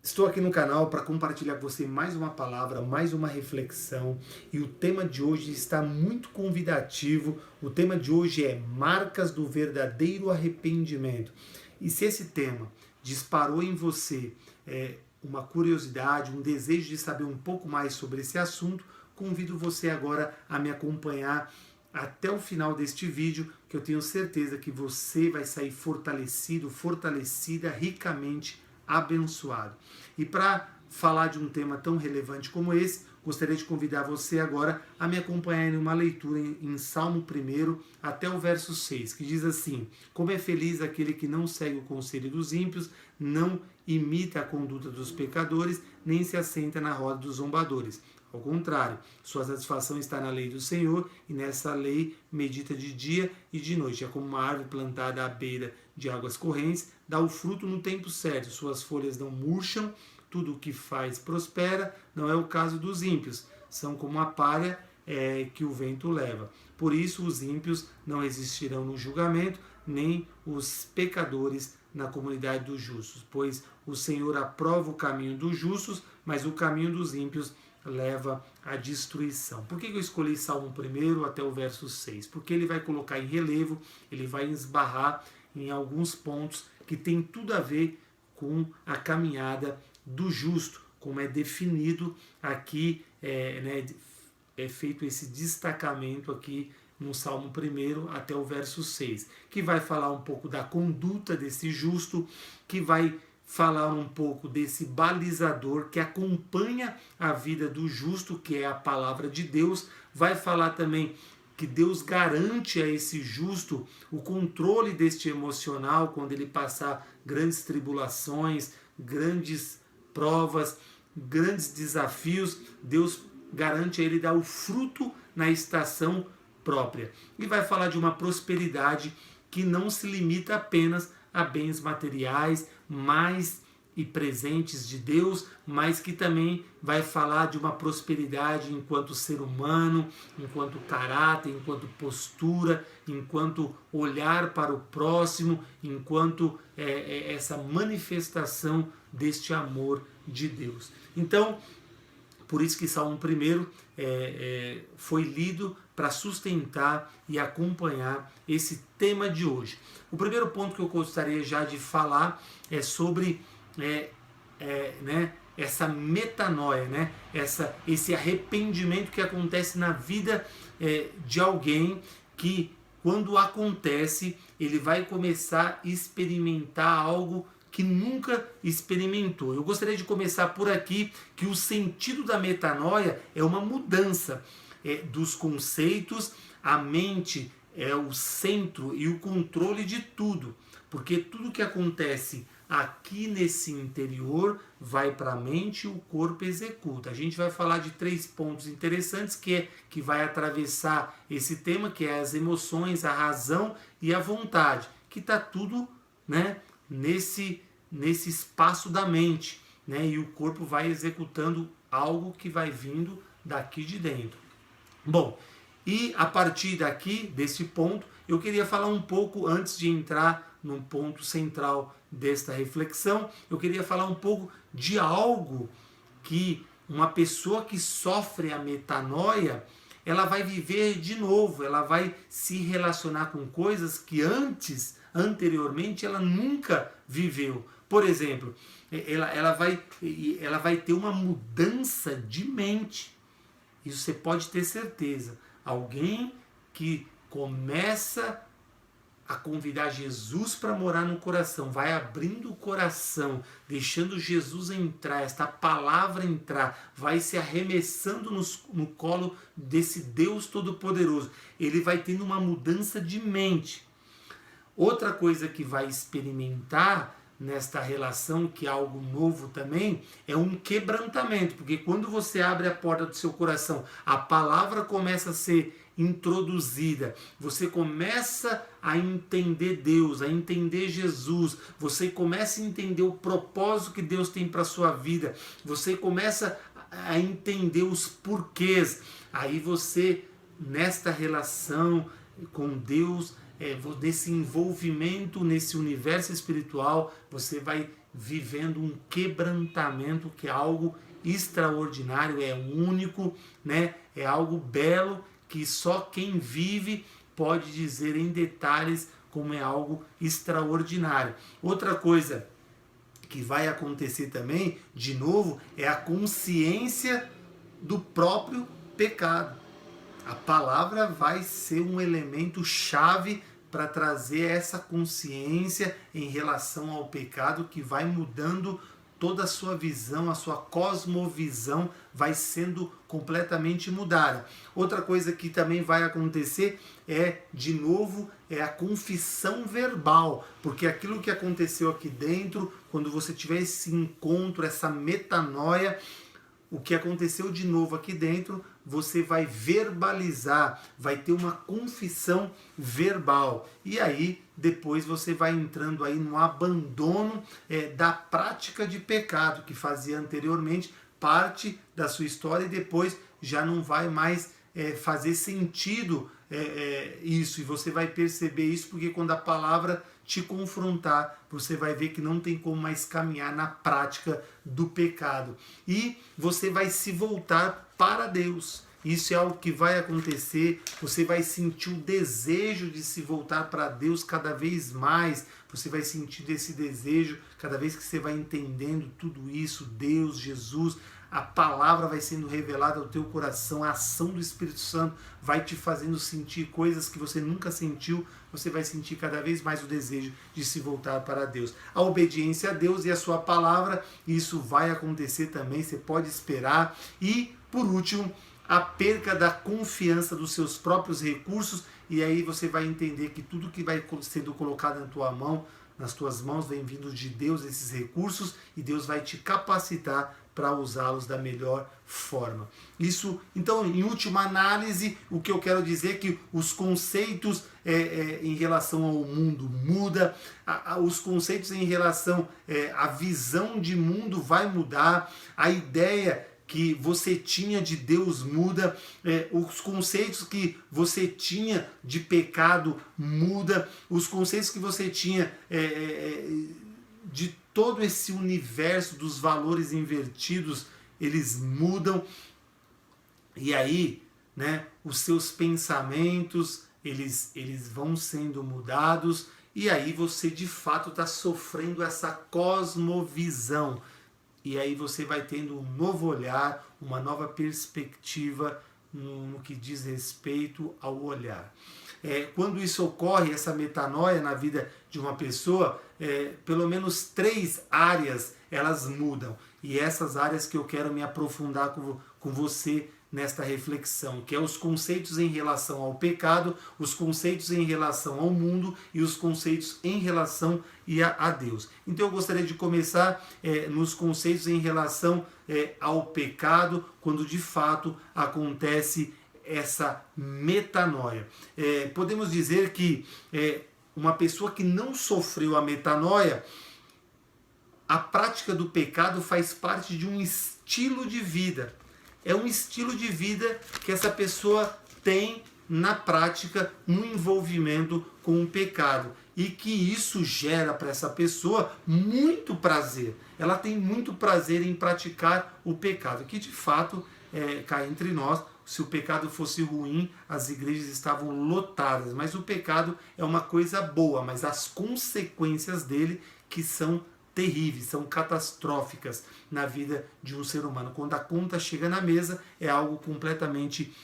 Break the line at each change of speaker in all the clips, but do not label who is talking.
Estou aqui no canal para compartilhar com você mais uma palavra, mais uma reflexão, e o tema de hoje está muito convidativo. O tema de hoje é marcas do verdadeiro arrependimento. E se esse tema disparou em você uma curiosidade, um desejo de saber um pouco mais sobre esse assunto, convido você agora a me acompanhar até o final deste vídeo, que eu tenho certeza que você vai sair fortalecido, fortalecida, ricamente abençoado. E para falar de um tema tão relevante como esse, gostaria de convidar você agora a me acompanhar em uma leitura em Salmo 1 até o verso 6, que diz assim: como é feliz aquele que não segue o conselho dos ímpios, não imita a conduta dos pecadores, nem se assenta na roda dos zombadores. Ao contrário, sua satisfação está na lei do Senhor, e nessa lei medita de dia e de noite. É como uma árvore plantada à beira de águas correntes, dá o fruto no tempo certo, suas folhas não murcham, tudo o que faz prospera. Não é o caso dos ímpios, são como a palha que o vento leva. Por isso os ímpios não resistirão no julgamento, nem os pecadores na comunidade dos justos, pois o Senhor aprova o caminho dos justos, mas o caminho dos ímpios leva à destruição. Por que eu escolhi Salmo 1 até o verso 6? Porque ele vai colocar em relevo, ele vai esbarrar em alguns pontos que tem tudo a ver com a caminhada do justo, como é definido aqui, é feito esse destacamento aqui no Salmo 1 até o verso 6, que vai falar um pouco da conduta desse justo, que vai falar um pouco desse balizador que acompanha a vida do justo, que é a palavra de Deus. Vai falar também que Deus garante a esse justo o controle deste emocional quando ele passar grandes tribulações, grandes provas, grandes desafios. Deus garante a ele dar o fruto na estação própria. E vai falar de uma prosperidade que não se limita apenas a bens materiais, mais e presentes de Deus, mas que também vai falar de uma prosperidade enquanto ser humano, enquanto caráter, enquanto postura, enquanto olhar para o próximo, enquanto essa manifestação deste amor de Deus. Então, por isso que Salmo 1 foi lido para sustentar e acompanhar esse tema de hoje. O primeiro ponto que eu gostaria já de falar é sobre essa metanoia, esse arrependimento que acontece na vida de alguém que, quando acontece, ele vai começar a experimentar algo que nunca experimentou. Eu gostaria de começar por aqui, que o sentido da metanoia é uma mudança dos conceitos. A mente é o centro e o controle de tudo, porque tudo que acontece aqui nesse interior vai para a mente e o corpo executa. A gente vai falar de 3 pontos interessantes que vai atravessar esse tema, que é as emoções, a razão e a vontade, que está tudo nesse espaço da mente, e o corpo vai executando algo que vai vindo daqui de dentro. Bom, e a partir daqui, desse ponto, eu queria falar um pouco, antes de entrar no ponto central desta reflexão, eu queria falar um pouco de algo que uma pessoa que sofre a metanoia, ela vai viver de novo, ela vai se relacionar com coisas que anteriormente, ela nunca viveu. Por exemplo, ela vai ter uma mudança de mente. Isso você pode ter certeza. Alguém que começa a convidar Jesus para morar no coração, vai abrindo o coração, deixando Jesus entrar, esta palavra entrar, vai se arremessando no colo desse Deus Todo-Poderoso. Ele vai tendo uma mudança de mente. Outra coisa que vai experimentar nesta relação, que é algo novo também, é um quebrantamento, porque quando você abre a porta do seu coração, a palavra começa a ser introduzida, você começa a entender Deus, a entender Jesus, você começa a entender o propósito que Deus tem para a sua vida, você começa a entender os porquês. Aí você, nesta relação com Deus, nesse envolvimento nesse universo espiritual, você vai vivendo um quebrantamento que é algo extraordinário, é único, né? É algo belo que só quem vive pode dizer em detalhes como é algo extraordinário. Outra coisa que vai acontecer também, de novo, é a consciência do próprio pecado. A palavra vai ser um elemento chave para trazer essa consciência em relação ao pecado, que vai mudando toda a sua visão, a sua cosmovisão vai sendo completamente mudada. Outra coisa que também vai acontecer é, de novo, é a confissão verbal, porque aquilo que aconteceu aqui dentro, quando você tiver esse encontro, essa metanoia, o que aconteceu de novo aqui dentro, você vai verbalizar, vai ter uma confissão verbal. E aí, depois você vai entrando aí no abandono da prática de pecado, que fazia anteriormente parte da sua história e depois já não vai mais fazer sentido isso. E você vai perceber isso porque quando a palavra te confrontar, você vai ver que não tem como mais caminhar na prática do pecado. E você vai se voltar para Deus. Isso é algo que vai acontecer, você vai sentir o desejo de se voltar para Deus cada vez mais, você vai sentir esse desejo cada vez que você vai entendendo tudo isso, Deus, Jesus, a palavra vai sendo revelada ao teu coração, a ação do Espírito Santo vai te fazendo sentir coisas que você nunca sentiu, você vai sentir cada vez mais o desejo de se voltar para Deus. A obediência a Deus e a sua palavra, isso vai acontecer também, você pode esperar. E, por último, a perca da confiança dos seus próprios recursos, e aí você vai entender que tudo que vai sendo colocado na tua mão, nas tuas mãos, vem vindo de Deus esses recursos, e Deus vai te capacitar para usá-los da melhor forma. Isso, então, em última análise, o que eu quero dizer é que os conceitos em relação ao mundo muda, os conceitos em relação à visão de mundo vai mudar, a ideia que você tinha de Deus muda, os conceitos que você tinha de pecado muda, os conceitos que você tinha de todo esse universo dos valores invertidos, eles mudam. E aí, né, os seus pensamentos, eles vão sendo mudados, e aí você de fato está sofrendo essa cosmovisão. E aí você vai tendo um novo olhar, uma nova perspectiva no que diz respeito ao olhar. Quando isso ocorre, essa metanoia na vida de uma pessoa, pelo menos 3 áreas elas mudam. E essas áreas que eu quero me aprofundar com você nesta reflexão, que é os conceitos em relação ao pecado, os conceitos em relação ao mundo e os conceitos em relação a Deus. Então eu gostaria de começar nos conceitos em relação ao pecado, quando de fato acontece essa metanoia. Podemos dizer que uma pessoa que não sofreu a metanoia, a prática do pecado faz parte de um estilo de vida. É um estilo de vida que essa pessoa tem na prática, no envolvimento com o pecado. E que isso gera para essa pessoa muito prazer. Ela tem muito prazer em praticar o pecado. Que de fato, cá entre nós, se o pecado fosse ruim, as igrejas estavam lotadas. Mas o pecado é uma coisa boa, mas as consequências dele que são terríveis, são catastróficas na vida de um ser humano. Quando a conta chega na mesa, é algo completamente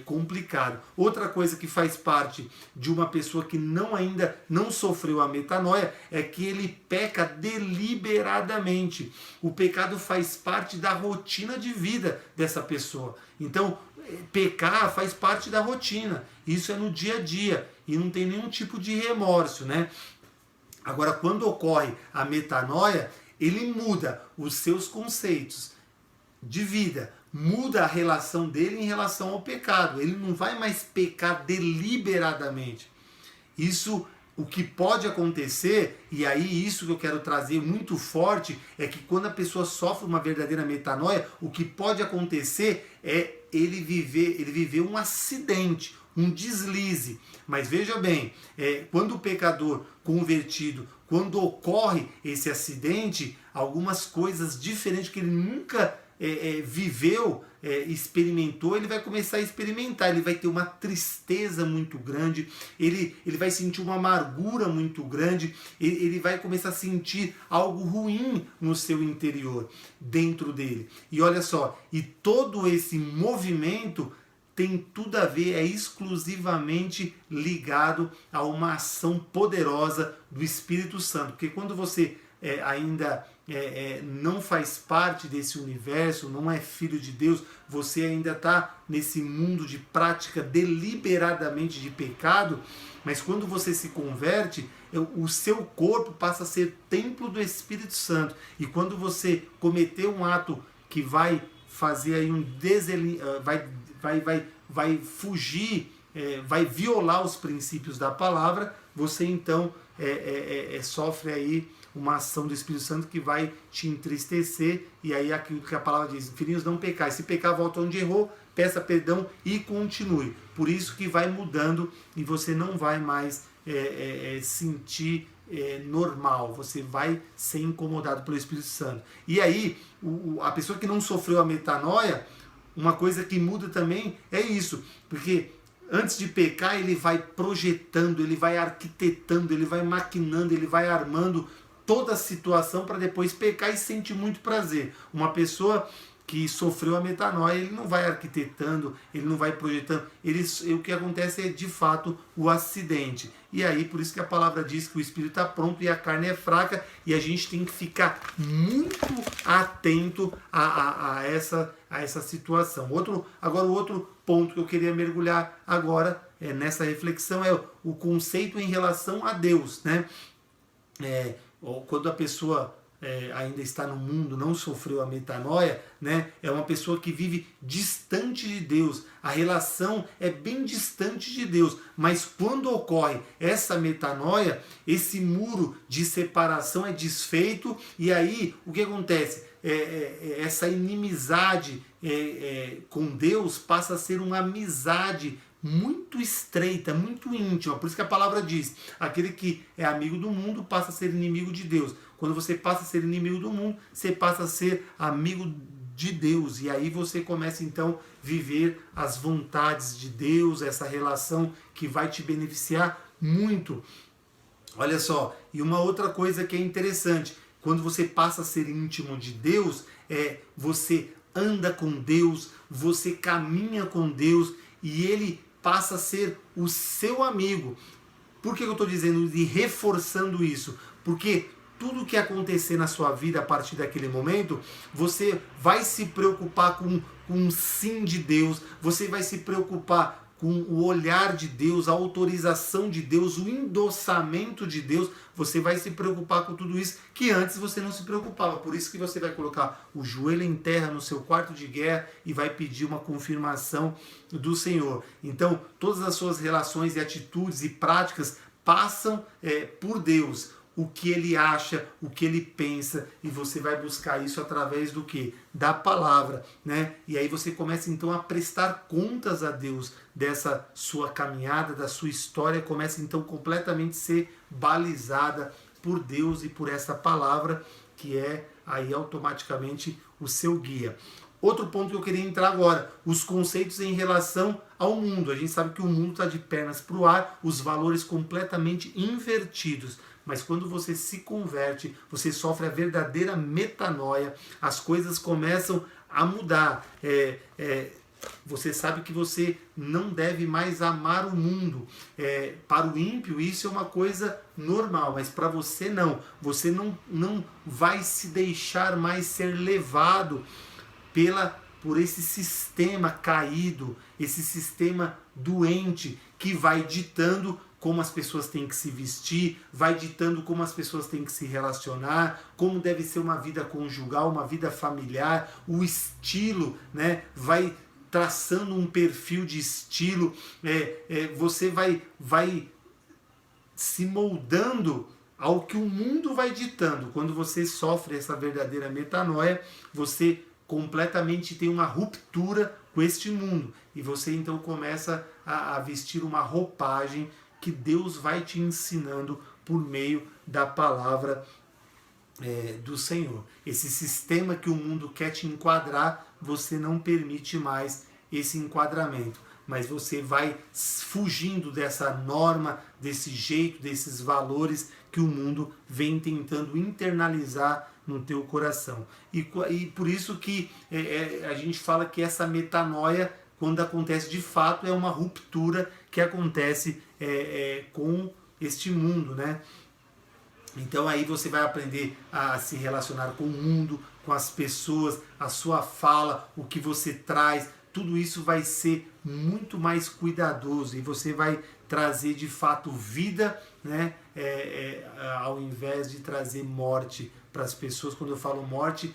complicado. Outra coisa que faz parte de uma pessoa que ainda não sofreu a metanoia é que ele peca deliberadamente. O pecado faz parte da rotina de vida dessa pessoa. Então, pecar faz parte da rotina. Isso é no dia a dia e não tem nenhum tipo de remorso, né? Agora, quando ocorre a metanoia, ele muda os seus conceitos de vida, muda a relação dele em relação ao pecado. Ele não vai mais pecar deliberadamente. Isso, o que pode acontecer, e aí isso que eu quero trazer muito forte, é que quando a pessoa sofre uma verdadeira metanoia, o que pode acontecer é ele viver um acidente, um deslize. Mas veja bem, quando o pecador convertido, quando ocorre esse acidente, algumas coisas diferentes que ele nunca viveu, experimentou, ele vai começar a experimentar, ele vai ter uma tristeza muito grande, ele vai sentir uma amargura muito grande, ele vai começar a sentir algo ruim no seu interior, dentro dele. E olha só, e todo esse movimento tem tudo a ver, é exclusivamente ligado a uma ação poderosa do Espírito Santo, porque quando você ainda não faz parte desse universo, não é filho de Deus, você ainda está nesse mundo de prática deliberadamente de pecado, mas quando você se converte, o seu corpo passa a ser templo do Espírito Santo, e quando você cometer um ato que vai fazer aí vai fugir, vai violar os princípios da palavra, você então sofre aí uma ação do Espírito Santo que vai te entristecer, e aí aquilo que a palavra diz, filhinhos, não pecai, se pecar, volta onde errou, peça perdão e continue. Por isso que vai mudando e você não vai mais sentir normal, você vai ser incomodado pelo Espírito Santo. E aí, a pessoa que não sofreu a metanoia, uma coisa que muda também é isso, porque antes de pecar ele vai projetando, ele vai arquitetando, ele vai maquinando, ele vai armando toda a situação para depois pecar e sentir muito prazer. Uma pessoa que sofreu a metanoia, ele não vai arquitetando, ele não vai projetando, o que acontece é de fato o acidente. E aí por isso que a palavra diz que o espírito está pronto e a carne é fraca, e a gente tem que ficar muito atento a essa situação. Agora o outro ponto que eu queria mergulhar agora nessa reflexão é o conceito em relação a Deus, né? Quando a pessoa ainda está no mundo, não sofreu a metanoia, né? É uma pessoa que vive distante de Deus, a relação é bem distante de Deus, mas quando ocorre essa metanoia, esse muro de separação é desfeito, e aí o que acontece? Essa inimizade com Deus passa a ser uma amizade muito estreita, muito íntima. Por isso que a palavra diz, aquele que é amigo do mundo passa a ser inimigo de Deus. Quando você passa a ser inimigo do mundo, você passa a ser amigo de Deus. E aí você começa então a viver as vontades de Deus, essa relação que vai te beneficiar muito. Olha só, e uma outra coisa que é interessante, quando você passa a ser íntimo de Deus, você anda com Deus, você caminha com Deus, e Ele passa a ser o seu amigo. Por que eu estou dizendo e reforçando isso? Porque tudo que acontecer na sua vida a partir daquele momento, você vai se preocupar com o sim de Deus, você vai se preocupar com o olhar de Deus, a autorização de Deus, o endossamento de Deus, você vai se preocupar com tudo isso que antes você não se preocupava. Por isso que você vai colocar o joelho em terra no seu quarto de guerra e vai pedir uma confirmação do Senhor. Então, todas as suas relações e atitudes e práticas passam por Deus. O que Ele acha, o que Ele pensa, e você vai buscar isso através do quê? Da palavra, né? E aí você começa então a prestar contas a Deus dessa sua caminhada, da sua história, começa então completamente a ser balizada por Deus e por essa palavra, que é aí automaticamente o seu guia. Outro ponto que eu queria entrar agora, os conceitos em relação ao mundo. A gente sabe que o mundo está de pernas para o ar, os valores completamente invertidos. Mas quando você se converte, você sofre a verdadeira metanoia, as coisas começam a mudar. Você sabe que você não deve mais amar o mundo. Para o ímpio isso é uma coisa normal, mas para você não. Você não vai se deixar mais ser levado por esse sistema caído, esse sistema doente que vai ditando como as pessoas têm que se vestir, vai ditando como as pessoas têm que se relacionar, como deve ser uma vida conjugal, uma vida familiar, o estilo, né, vai traçando um perfil de estilo, você vai se moldando ao que o mundo vai ditando. Quando você sofre essa verdadeira metanoia, você completamente tem uma ruptura com este mundo, e você então começa a vestir uma roupagem que Deus vai te ensinando por meio da palavra do Senhor. Esse sistema que o mundo quer te enquadrar, você não permite mais esse enquadramento, mas você vai fugindo dessa norma, desse jeito, desses valores que o mundo vem tentando internalizar no teu coração. E por isso que a gente fala que essa metanoia, quando acontece de fato, é uma ruptura que acontece com este mundo, né? Então aí você vai aprender a se relacionar com o mundo, com as pessoas, a sua fala, o que você traz, tudo isso vai ser muito mais cuidadoso e você vai trazer de fato vida, né? Ao invés de trazer morte para as pessoas. Quando eu falo morte,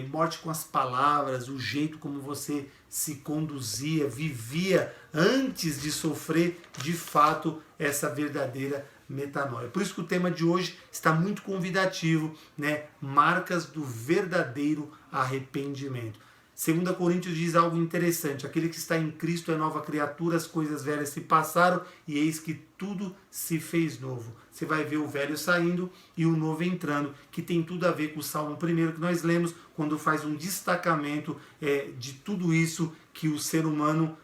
morte com as palavras, o jeito como você se conduzia, vivia antes de sofrer de fato essa verdadeira metanoia. Por isso que o tema de hoje está muito convidativo, né? Marcas do verdadeiro arrependimento. 2 Coríntios diz algo interessante: aquele que está em Cristo é nova criatura, as coisas velhas se passaram e eis que tudo se fez novo. Você vai ver o velho saindo e o novo entrando, que tem tudo a ver com o Salmo 1 que nós lemos, quando faz um destacamento de tudo isso que o ser humano,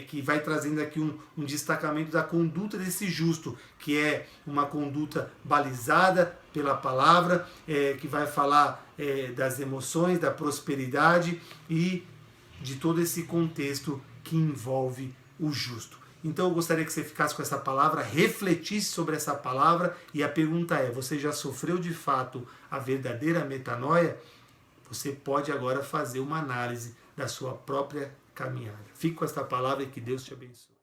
que vai trazendo aqui um destacamento da conduta desse justo, que é uma conduta balizada pela palavra, que vai falar das emoções, da prosperidade e de todo esse contexto que envolve o justo. Então eu gostaria que você ficasse com essa palavra, refletisse sobre essa palavra, e a pergunta é: você já sofreu de fato a verdadeira metanoia? Você pode agora fazer uma análise da sua própria caminhada. Fique com esta palavra e que Deus te abençoe.